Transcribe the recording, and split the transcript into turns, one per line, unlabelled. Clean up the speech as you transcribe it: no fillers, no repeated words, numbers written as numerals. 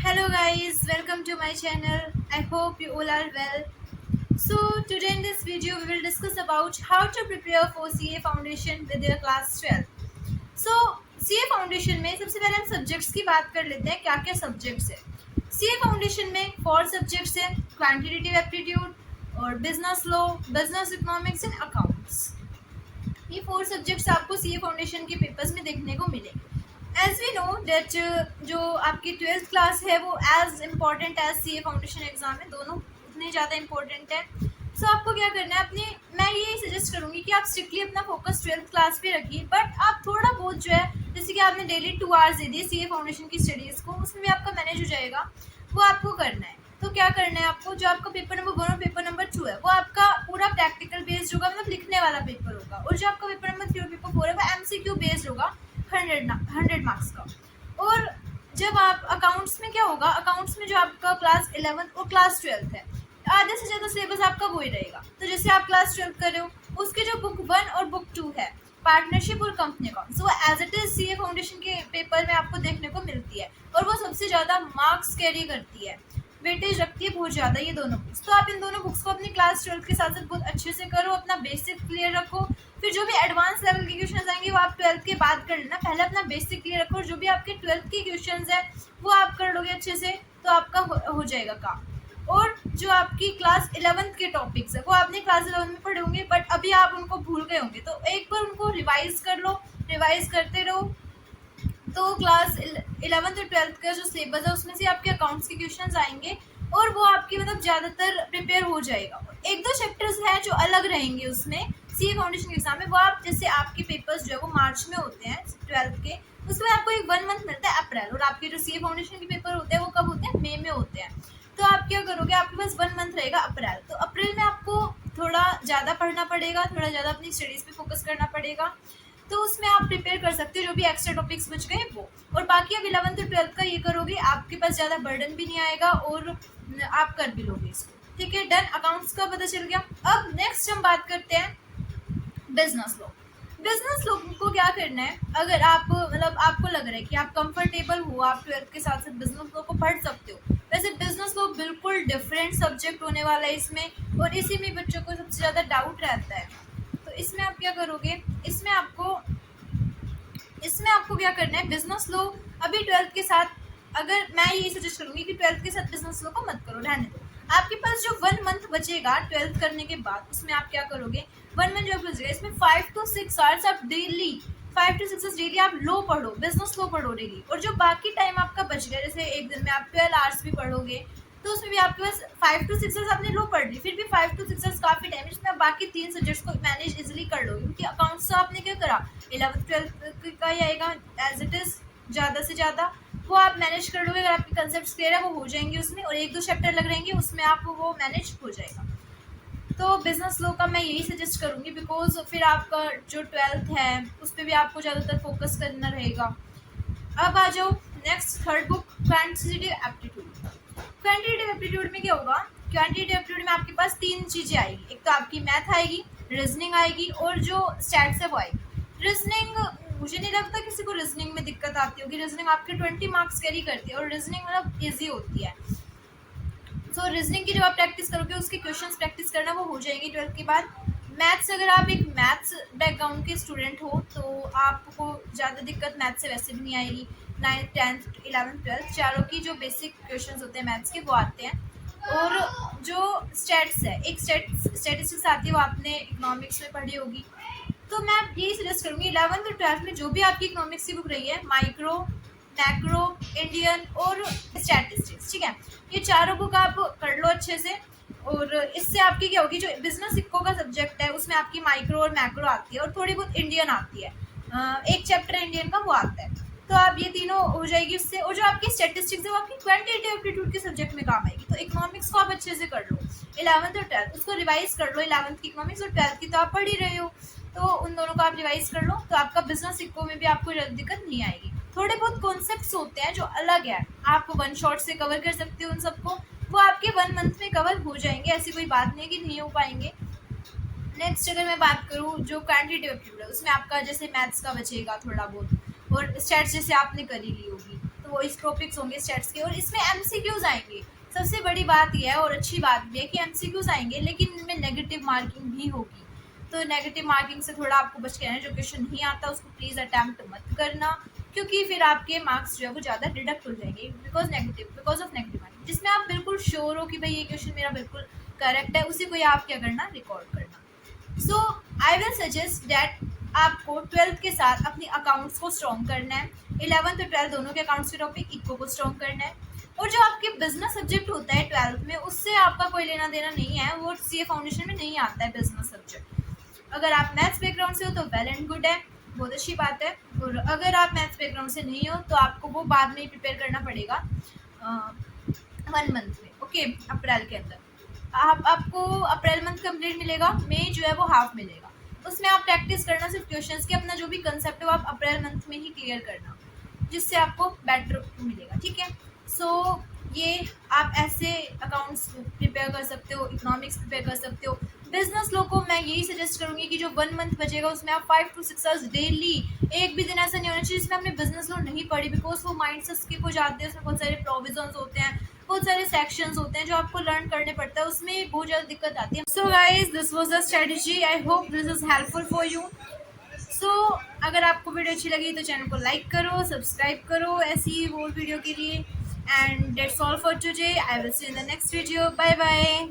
Hello guys, welcome to my channel. I hope you all are well. So today in this video we will discuss about how to prepare for CA Foundation with your class 12. So CA Foundation में सबसे पहले हम subjects की बात कर लेते हैं, क्या क्या सब्जेक्ट्स है। CA Foundation में 4 सब्जेक्ट्स हैं, क्वांटिटेटिव एप्टीट्यूड और business law, business economics and accounts. ये 4 सब्जेक्ट्स आपको CA Foundation के पेपर्स में देखने को मिलेंगे। एज वी नो डेट जो आपकी 12th क्लास है वो as important as CA foundation exam है, दोनों उतने ज़्यादा इंपॉर्टेंट है। सो आपको क्या करना है, अपने मैं ये सजेस्ट करूँगी कि आप स्ट्रिक्टली अपना फोकस 12th क्लास पे रखिए, बट आप थोड़ा बहुत जो है जैसे कि आपने डेली 2 आवर्स दे दिए CA फाउंडेशन की स्टडीज़ को, उसमें भी आपका मैनेज हो जाएगा, वो आपको करना है। तो क्या करना है आपको, जो आपका पेपर नंबर 1 और पेपर नंबर 2 है वो आपका पूरा प्रैक्टिकल बेस्ड होगा, मतलब लिखने वाला पेपर होगा, और जो आपका पेपर नंबर 3 और पेपर 4 है वो MCQ बेस्ड होगा 100 मार्क्स का। और जब आप अकाउंट्स में क्या होगा, अकाउंट्स में जो आपका क्लास 11 और क्लास 12 है, आधे से ज़्यादा सिलेबस आपका वही रहेगा। तो जैसे आप क्लास 12 कर रहे हो, उसके जो बुक 1 और बुक 2 है, पार्टनरशिप और कंपनी अकाउंट्स, वो as it is CA foundation के पेपर में आपको देखने को मिलती है, और वो सबसे ज़्यादा मार्क्स कैरी करती है, वेटेज रखती है बहुत ज़्यादा ये दोनों बुक्स। तो आप इन दोनों बुक्स को अपनी क्लास 12 के साथ साथ बहुत अच्छे से करो, अपना बेसिक क्लियर रखो, फिर जो भी एडवांस लेवल के क्वेश्चन आएंगे वो आप 12th के बाद कर लेना। पहले अपना बेसिक क्लियर रखो, और जो भी आपके 12th के क्वेश्चन है वो आप कर लोगे अच्छे से, तो आपका हो जाएगा काम। और जो आपकी क्लास 11th के टॉपिक्स है वो आपने क्लास 11 में पढ़े होंगे, बट अभी आप उनको भूल गए होंगे, तो एक बार उनको रिवाइज कर लो, रिवाइज करते रहो। तो क्लास 11th और 12th का जो सिलेबस है उसमें से आपके अकाउंट्स के क्वेश्चंस आएंगे, और वो आपकी मतलब ज़्यादातर प्रिपेयर हो जाएगा। एक दो चैप्टर्स हैं जो अलग रहेंगे उसमें CA फाउंडेशन के एग्जाम में, वो आप जैसे आपके पेपर्स जो है वो मार्च में होते हैं 12th के, उसमें आपको एक 1 मंथ मिलता है अप्रैल, और आपके जो CA फाउंडेशन के पेपर होते हैं वो कब होते हैं, मई में होते हैं। तो आप क्या करोगे, आपके पास 1 मंथ रहेगा अप्रैल, तो अप्रैल में आपको थोड़ा ज़्यादा पढ़ना पड़ेगा, थोड़ा ज़्यादा अपनी स्टडीज़ पे फोकस करना पड़ेगा, तो उसमें आप प्रिपेयर कर सकते हो जो भी एक्स्ट्रा टॉपिक्स बच गए वो। और बाकी अब 11th और 12th का ये करोगे, आपके पास ज़्यादा बर्डन भी नहीं आएगा, और आप कर भी लोगे इसको। ठीक है, डन, अकाउंट्स का पता चल गया। अब नेक्स्ट हम बात करते हैं बिजनेस लॉ। बिजनेस लॉ को क्या करना है, अगर आप मतलब आपको लग रहा है कि आप कंफर्टेबल हो, आप 12th के साथ साथ बिजनेस लॉ को पढ़ सकते हो। वैसे बिजनेस लॉ बिल्कुल डिफरेंट सब्जेक्ट होने वाला है इसमें, और इसी में बच्चों को सबसे ज़्यादा डाउट रहता है। तो इसमें आप क्या करोगे, इसमें आपको क्या करना है, बिजनेस लॉ अभी 12th के साथ, अगर मैं यही सजेस्ट करूँगी कि 12th के साथ बिजनेस लॉ को मत करो, रहने दो। आपके पास जो 1 मंथ बचेगा 12th करने के बाद, उसमें आप क्या करोगे, 1 मंथ जो बचेगा इसमें 5 to 6 आवर्स आप डेली, 5 to 6 आवर्स डेली आप लॉ पढ़ो, बिजनेस लॉ पढ़ो डेली। और जो बाकी टाइम आपका बच गया, जैसे एक दिन में आप 12 आवर्स भी पढ़ोगे, तो उसमें भी आपके पास 5 to 6 आवर्स आपने लॉ पढ़ ली, फिर भी 5 to 6 आवर्स काफ़ी टाइम है, जिसमें आप बाकी 3 सब्जेक्ट्स को मैनेज इजिली कर लोगे, क्योंकि अकाउंट्स तो आपने क्या करा, 11th 12th का ही आएगा एज इट इज़, ज़्यादा से ज़्यादा वो आप मैनेज कर लोगे। अगर आपके कंसेप्ट क्लियर है वो हो जाएंगे उसमें, और 1-2 चैप्टर लग रहेंगे उसमें आप वो मैनेज हो जाएगा। तो बिजनेस लॉ का मैं यही सजेस्ट करूँगी, बिकॉज फिर आपका जो 12th है उस पर भी आपको ज़्यादातर फोकस करना रहेगा। अब आ जाओ next, third book, quantitative aptitude. Quantitative aptitude में क्या होगा, क्वांटिटेटिव एप्टीट्यूड में आपके पास 3 चीज़ें आएगी, एक तो आपकी मैथ आएगी, रीजनिंग आएगी, और जो स्टैट्स है वो आएगी। रीजनिंग मुझे नहीं लगता किसी को रीजनिंग में दिक्कत आती होगी, रीजनिंग आपके 20 मार्क्स कैरी करती है, और रीजनिंग मतलब ईजी होती है। सो रीजनिंग की जो आप प्रैक्टिस करोगे उसके क्वेश्चंस प्रैक्टिस करना वो हो जाएंगी 12th के बाद। मैथ्स, अगर आप एक मैथ्स बैकग्राउंड के स्टूडेंट हो तो आपको ज़्यादा दिक्कत मैथ्स से वैसे भी नहीं आएगी। 9th 10th 11th 12th चारों की जो बेसिक क्वेश्चंस होते हैं मैथ्स के वो आते हैं। और जो स्टैट्स है, एक स्टैटिस्टिक्स आती है, वो आपने इकोनॉमिक्स में पढ़ी होगी। तो मैं यही सजेस्ट करूँगी 11th और 12th में जो भी आपकी इकोनॉमिक्स की बुक रही है, माइक्रो, मैक्रो, इंडियन और स्टैटिस्टिक्स, ठीक है, ये चारों बुक आप कर लो अच्छे से। और इससे आपकी क्या होगी, जो बिजनेस इको का सब्जेक्ट है उसमें आपकी माइक्रो और मैक्रो आती है, और थोड़ी बहुत इंडियन आती है, एक चैप्टर इंडियन का वो आता है। तो आप ये तीनों हो जाएगी उससे। और जो आपकी स्टैटिस्टिक्स है वो आपकी क्वांटिटेटिव एप्टीट्यूड के सब्जेक्ट में काम आएगी। तो इकोनॉमिक्स को आप अच्छे से कर लो, 11th और 12th उसको रिवाइज कर लो। 11th की इकोनॉमिक्स और 12th की तो आप पढ़ ही रहे हो, तो उन दोनों को आप रिवाइज कर लो, तो आपका बिजनेस इको में भी आपको दिक्कत नहीं आएगी। थोड़े बहुत कॉन्सेप्ट्स होते हैं जो अलग है, आप 1 शॉट से कवर कर सकते हो उन सबको, वो आपके 1 मंथ में कवर हो जाएंगे, ऐसी कोई बात नहीं कि नहीं हो पाएंगे। नेक्स्ट अगर मैं बात करूँ जो क्वांटिटेटिव एप्टीट्यूड है, उसमें आपका जैसे मैथ्स का बचेगा थोड़ा बहुत, और स्टैट्स जैसे आपने कर ही ली होगी, तो वो इस टॉपिक्स होंगे स्टैट्स के, और इसमें एमसीक्यूज आएंगे। सबसे बड़ी बात यह है और अच्छी बात भी है कि एमसीक्यूज आएंगे, लेकिन इनमें नेगेटिव मार्किंग भी होगी। तो नेगेटिव मार्किंग से थोड़ा आपको बच के रहना। जो क्वेश्चन नहीं आता उसको प्लीज़ अटैम्प्ट मत करना, क्योंकि फिर आपके मार्क्स जो है वो ज़्यादा डिडक्ट हो जाएंगे बिकॉज ऑफ नेगेटिव मार्किंग। जिसमें आप बिल्कुल श्योर हो कि भाई ये क्वेश्चन मेरा बिल्कुल करेक्ट है, उसी को आप क्या करना, रिकॉर्ड करना। सो आई विल सजेस्ट डैट आपको 12th के साथ अपनी अकाउंट्स को स्ट्रॉन्ग करना है। 11th और 12th दोनों के अकाउंट्स के टॉपिक इको को स्ट्रॉन्ग करना है। और जो आपके बिजनेस सब्जेक्ट होता है 12th में, उससे आपका कोई लेना देना नहीं है, वो सीए फाउंडेशन में नहीं आता है बिजनेस सब्जेक्ट। अगर आप मैथ्स बैकग्राउंड से हो तो वेल एंड गुड है, बहुत अच्छी बात है। और अगर आप मैथ्स बैकग्राउंड से नहीं हो तो आपको वो बाद में ही प्रिपेयर करना पड़ेगा 1 मंथ में, ओके, अप्रैल के अंदर। आपको अप्रैल मंथ कंप्लीट मिलेगा, मई जो है वो हाफ मिलेगा। उसमें आप प्रैक्टिस करना सिर्फ क्वेश्चंस के, अपना जो भी कंसेप्ट है वो आप अप्रैल मंथ में ही क्लियर करना, जिससे आपको बेटर मिलेगा, ठीक है। सो ये आप ऐसे अकाउंट्स प्रिपेयर कर सकते हो, इकोनॉमिक्स प्रिपेयर कर सकते हो। बिजनेस लोग को मैं यही सजेस्ट करूँगी कि जो 1 मंथ बचेगा उसमें आप 5 to 6 आवर्स डेली, एक भी दिन ऐसा नहीं होना चाहिए जिसमें आपने बिजनेस लो नहीं पढ़ी, बिकॉज वो माइंड से स्किप हो जाते हैं। उसमें बहुत सारे प्रोविजंस होते हैं, बहुत सारे सेक्शंस होते हैं जो आपको लर्न करने पड़ता है, उसमें बहुत ज़्यादा दिक्कत आती है। So guys, this was the strategy, I hope this is helpful for you. So अगर आपको वीडियो अच्छी लगी तो चैनल को लाइक करो, सब्सक्राइब करो ऐसी और वीडियो के लिए। And that's all for today, I will see in the next video, bye bye.